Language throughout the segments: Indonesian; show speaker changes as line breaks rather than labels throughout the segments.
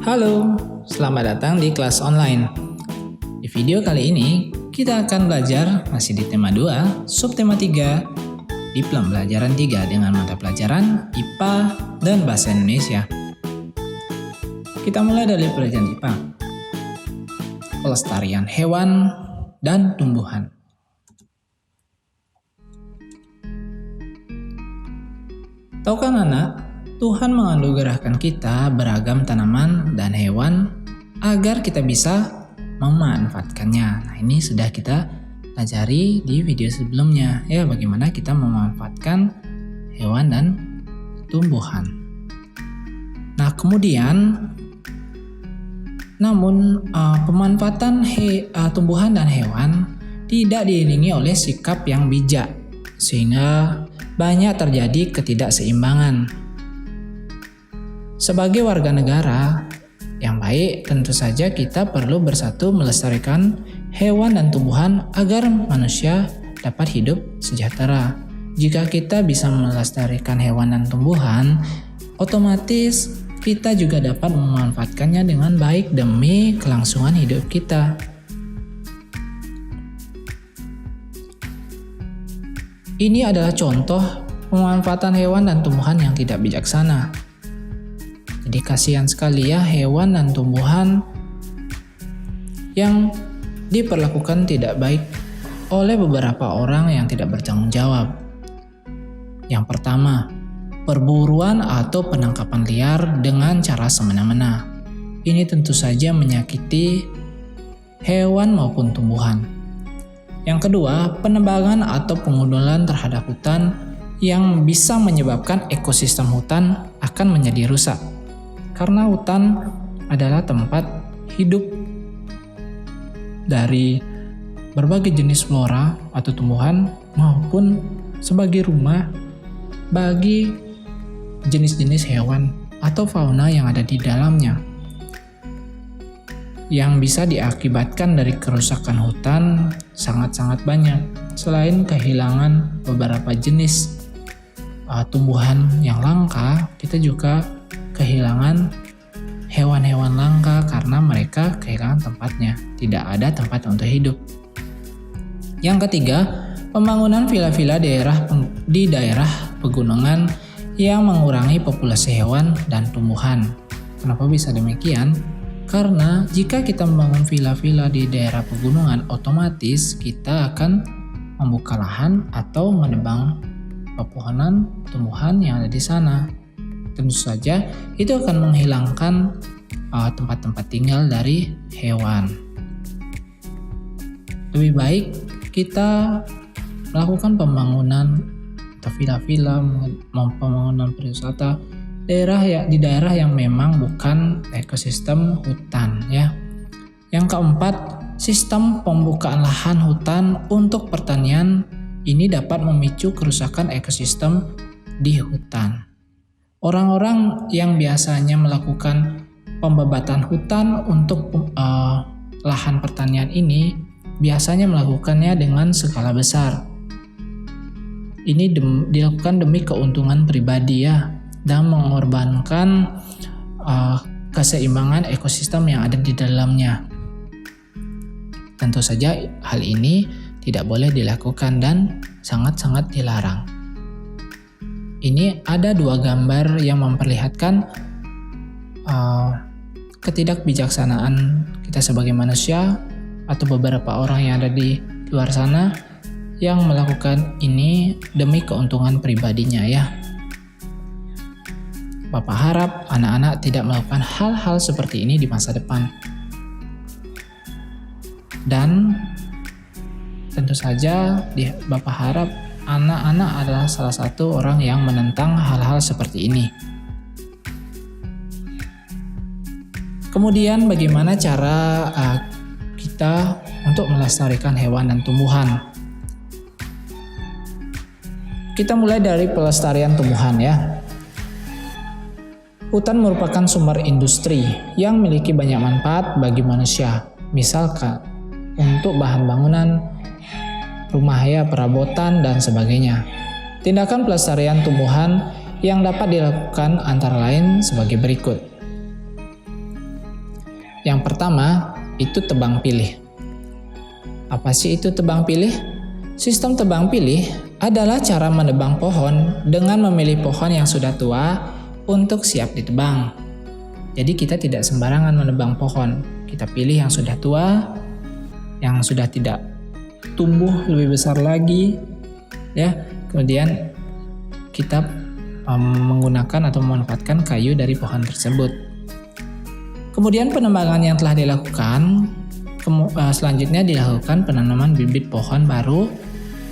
Halo, selamat datang di kelas online. Di video kali ini, kita akan belajar masih di tema 2, subtema 3, di pembelajaran 3 dengan mata pelajaran IPA dan Bahasa Indonesia. Kita mulai dari pelajaran IPA. Pelestarian hewan dan tumbuhan. Tahukah anak, Tuhan menganugerahkan kita beragam tanaman dan hewan agar kita bisa memanfaatkannya. Nah, ini sudah kita pelajari di video sebelumnya ya, bagaimana kita memanfaatkan hewan dan tumbuhan. Nah, kemudian pemanfaatan tumbuhan dan hewan tidak diiringi oleh sikap yang bijak, sehingga banyak terjadi ketidakseimbangan. Sebagai warga negara yang baik, tentu saja kita perlu bersatu melestarikan hewan dan tumbuhan agar manusia dapat hidup sejahtera. Jika kita bisa melestarikan hewan dan tumbuhan, otomatis kita juga dapat memanfaatkannya dengan baik demi kelangsungan hidup kita. Ini adalah contoh pemanfaatan hewan dan tumbuhan yang tidak bijaksana. Jadi kasihan sekali ya hewan dan tumbuhan yang diperlakukan tidak baik oleh beberapa orang yang tidak bertanggung jawab. Yang pertama, perburuan atau penangkapan liar dengan cara semena-mena. Ini tentu saja menyakiti hewan maupun tumbuhan. Yang kedua, penebangan atau pengundulan terhadap hutan yang bisa menyebabkan ekosistem hutan akan menjadi rusak. Karena hutan adalah tempat hidup dari berbagai jenis flora atau tumbuhan maupun sebagai rumah bagi jenis-jenis hewan atau fauna yang ada di dalamnya. Yang bisa diakibatkan dari kerusakan hutan sangat-sangat banyak. Selain kehilangan beberapa jenis tumbuhan yang langka, kita juga kehilangan hewan-hewan langka karena mereka kehilangan tempatnya. Tidak ada tempat untuk hidup. Yang ketiga, pembangunan villa-villa di daerah pegunungan yang mengurangi populasi hewan dan tumbuhan. Kenapa bisa demikian? Karena jika kita membangun villa-villa di daerah pegunungan, otomatis kita akan membuka lahan atau menebang pepohonan tumbuhan yang ada di sana. Tentu saja itu akan menghilangkan tempat-tempat tinggal dari hewan. Lebih baik kita melakukan pembangunan atau villa-villa, pembangunan pariwisata di daerah yang memang bukan ekosistem hutan ya. Yang keempat, sistem pembukaan lahan hutan untuk pertanian ini dapat memicu kerusakan ekosistem di hutan. Orang-orang yang biasanya melakukan pembebatan hutan untuk lahan pertanian ini biasanya melakukannya dengan skala besar. Ini dilakukan demi keuntungan pribadi ya, dan mengorbankan keseimbangan ekosistem yang ada di dalamnya. Tentu saja hal ini tidak boleh dilakukan dan sangat-sangat dilarang. Ini ada dua gambar yang memperlihatkan ketidakbijaksanaan kita sebagai manusia atau beberapa orang yang ada di luar sana yang melakukan ini demi keuntungan pribadinya ya. Bapak harap anak-anak tidak melakukan hal-hal seperti ini di masa depan. Dan tentu saja Bapak harap anak-anak adalah salah satu orang yang menentang hal-hal seperti ini. Kemudian bagaimana cara kita untuk melestarikan hewan dan tumbuhan? Kita mulai dari pelestarian tumbuhan ya. Hutan merupakan sumber industri yang memiliki banyak manfaat bagi manusia. Misalkan untuk bahan bangunan, rumah ya, perabotan, dan sebagainya. Tindakan pelestarian tumbuhan yang dapat dilakukan antara lain sebagai berikut. Yang pertama, itu tebang pilih. Apa sih itu tebang pilih? Sistem tebang pilih adalah cara menebang pohon dengan memilih pohon yang sudah tua untuk siap ditebang. Jadi kita tidak sembarangan menebang pohon. Kita pilih yang sudah tua, yang sudah tidak tumbuh lebih besar lagi, ya. Kemudian kita menggunakan atau memanfaatkan kayu dari pohon tersebut. Kemudian penebangan yang telah dilakukan, selanjutnya dilakukan penanaman bibit pohon baru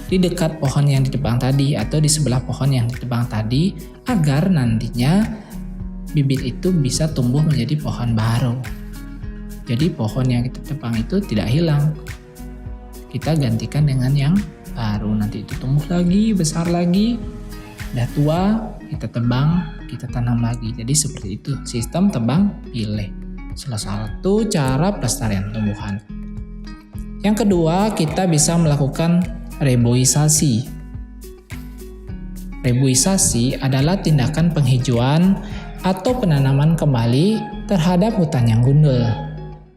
di dekat pohon yang ditebang tadi atau di sebelah pohon yang ditebang tadi agar nantinya bibit itu bisa tumbuh menjadi pohon baru. Jadi pohon yang kita tebang itu tidak hilang. Kita gantikan dengan yang baru, nanti itu tumbuh lagi, besar lagi, udah tua, kita tebang, kita tanam lagi. Jadi seperti itu sistem tebang pilih. Salah satu cara pelestarian tumbuhan. Yang kedua, kita bisa melakukan reboisasi. Reboisasi adalah tindakan penghijauan atau penanaman kembali terhadap hutan yang gundul,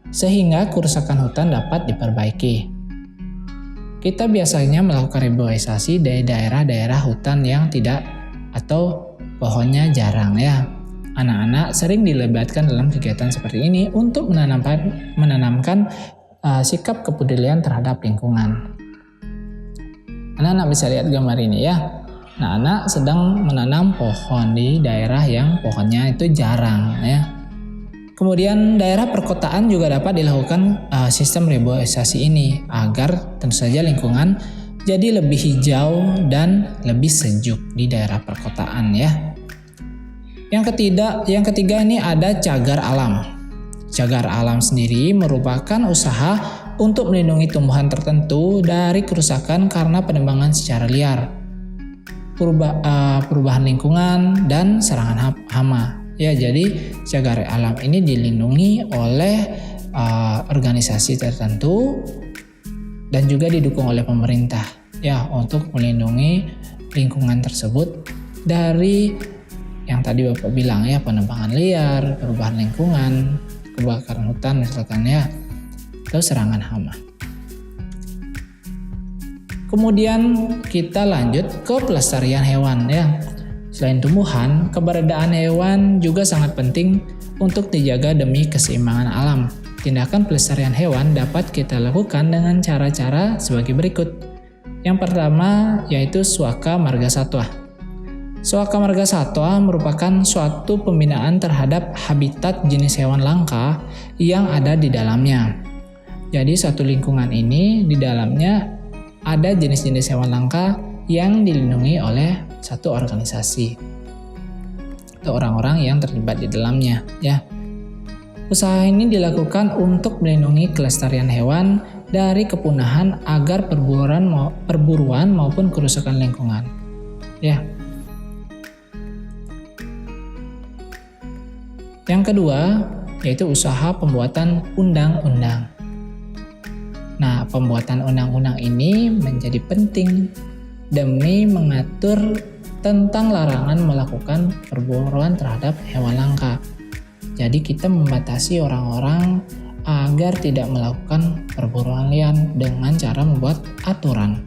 sehingga kerusakan hutan dapat diperbaiki. Kita biasanya melakukan reboisasi di daerah-daerah hutan yang tidak atau pohonnya jarang, ya. Anak-anak sering dilibatkan dalam kegiatan seperti ini untuk menanamkan sikap kepedulian terhadap lingkungan. Anak-anak bisa lihat gambar ini, ya. Anak-anak sedang menanam pohon di daerah yang pohonnya itu jarang, ya. Kemudian daerah perkotaan juga dapat dilakukan sistem reboisasi ini agar tentu saja lingkungan jadi lebih hijau dan lebih sejuk di daerah perkotaan, ya. Yang ketiga ini ada cagar alam. Cagar alam sendiri merupakan usaha untuk melindungi tumbuhan tertentu dari kerusakan karena penebangan secara liar, perubahan lingkungan, dan serangan hama. Ya, jadi cagar alam ini dilindungi oleh organisasi tertentu dan juga didukung oleh pemerintah, ya, untuk melindungi lingkungan tersebut dari yang tadi Bapak bilang, ya, penebangan liar, perubahan lingkungan, kebakaran hutan misalkan, ya, atau serangan hama. Kemudian kita lanjut ke pelestarian hewan, ya. Selain tumbuhan, keberadaan hewan juga sangat penting untuk dijaga demi keseimbangan alam. Tindakan pelestarian hewan dapat kita lakukan dengan cara-cara sebagai berikut. Yang pertama yaitu Swaka Marga Satwa. Swaka Marga Satwa merupakan suatu pembinaan terhadap habitat jenis hewan langka yang ada di dalamnya. Jadi satu lingkungan ini di dalamnya ada jenis-jenis hewan langka yang dilindungi oleh satu organisasi atau orang-orang yang terlibat di dalamnya, ya. Usaha ini dilakukan untuk melindungi kelestarian hewan dari kepunahan agar perburuan maupun kerusakan lingkungan, ya. Yang kedua yaitu usaha pembuatan undang-undang. Nah, pembuatan undang-undang ini menjadi penting demi mengatur tentang larangan melakukan perburuan terhadap hewan langka. Jadi kita membatasi orang-orang agar tidak melakukan perburuan liar dengan cara membuat aturan.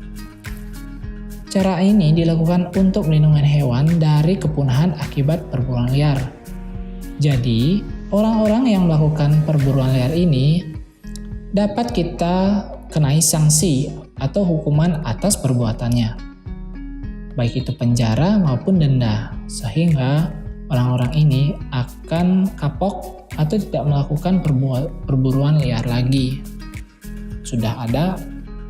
Cara ini dilakukan untuk melindungi hewan dari kepunahan akibat perburuan liar. Jadi, orang-orang yang melakukan perburuan liar ini dapat kita kenai sanksi atau hukuman atas perbuatannya, baik itu penjara maupun denda, sehingga orang-orang ini akan kapok atau tidak melakukan perburuan liar lagi. Sudah ada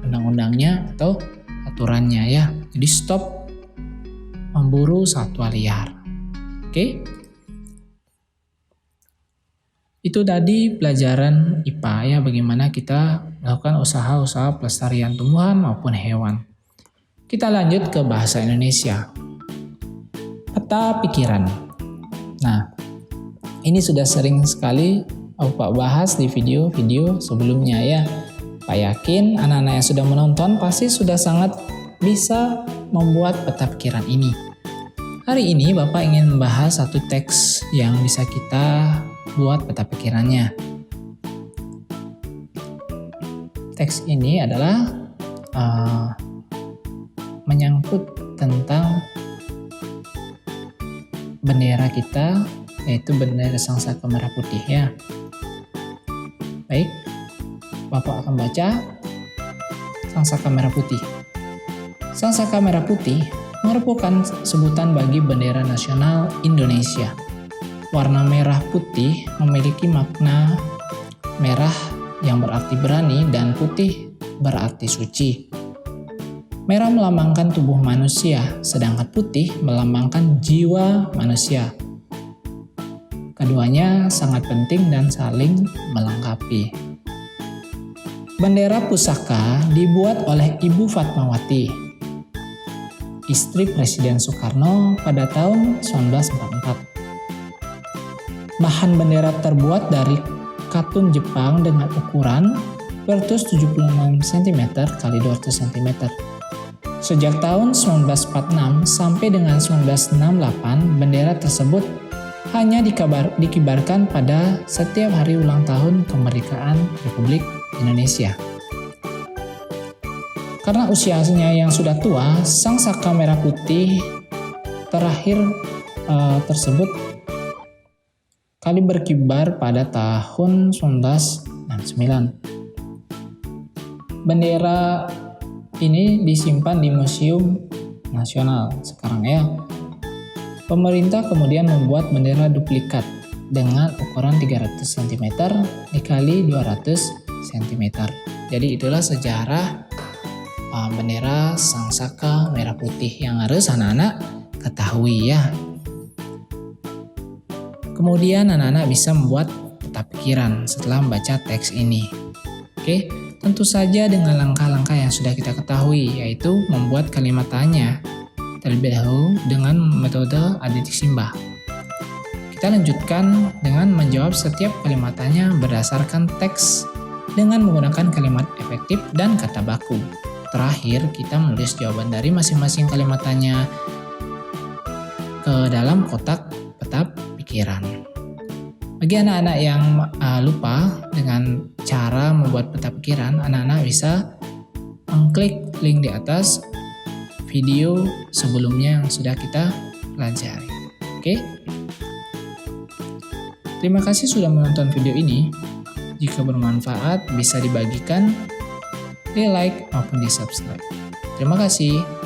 undang-undangnya atau aturannya, ya. Jadi stop memburu satwa liar. Oke? Itu tadi pelajaran IPA, ya, bagaimana kita melakukan usaha-usaha pelestarian tumbuhan maupun hewan. Kita lanjut ke bahasa Indonesia. Peta pikiran. Nah, ini sudah sering sekali Pak bahas di video-video sebelumnya, ya. Pak yakin anak-anak yang sudah menonton pasti sudah sangat bisa membuat peta pikiran ini. Hari ini Bapak ingin membahas satu teks yang bisa kita buat peta pikirannya. teks ini adalah menyangkut tentang bendera kita, yaitu bendera Sangsaka Merah Putih ya. Baik, Bapak akan baca Sangsaka Merah Putih. Sangsaka Merah Putih merupakan sebutan bagi bendera nasional Indonesia. Warna merah putih memiliki makna merah yang berarti berani dan putih berarti suci. Merah melambangkan tubuh manusia, sedangkan putih melambangkan jiwa manusia. Keduanya sangat penting dan saling melengkapi. Bendera pusaka dibuat oleh Ibu Fatmawati, istri Presiden Soekarno pada tahun 1944. Bahan bendera terbuat dari katun Jepang dengan ukuran 276 cm x 200 cm. Sejak tahun 1946 sampai dengan 1968, bendera tersebut hanya dikibarkan pada setiap hari ulang tahun kemerdekaan Republik Indonesia. Karena usianya yang sudah tua, Sangsaka Merah Putih terakhir tersebut kali berkibar pada tahun 1969. Bendera ini disimpan di Museum Nasional sekarang ya. Pemerintah kemudian membuat bendera duplikat dengan ukuran 300 cm dikali 200 cm. Jadi itulah sejarah bendera Sangsaka Merah Putih yang harus anak-anak ketahui ya. Kemudian anak-anak bisa membuat peta pikiran setelah membaca teks ini. Oke. Tentu saja dengan langkah-langkah yang sudah kita ketahui, yaitu membuat kalimat tanya terlebih dahulu dengan metode aditik simbah. Kita lanjutkan dengan menjawab setiap kalimat tanya berdasarkan teks dengan menggunakan kalimat efektif dan kata baku. Terakhir, kita menulis jawaban dari masing-masing kalimat tanya ke dalam kotak peta pikiran. Bagi anak-anak yang lupa dengan cara membuat peta pikiran, anak-anak bisa mengklik link di atas video sebelumnya yang sudah kita pelajari. Oke? Terima kasih sudah menonton video ini. Jika bermanfaat, bisa dibagikan, di like maupun di subscribe. Terima kasih.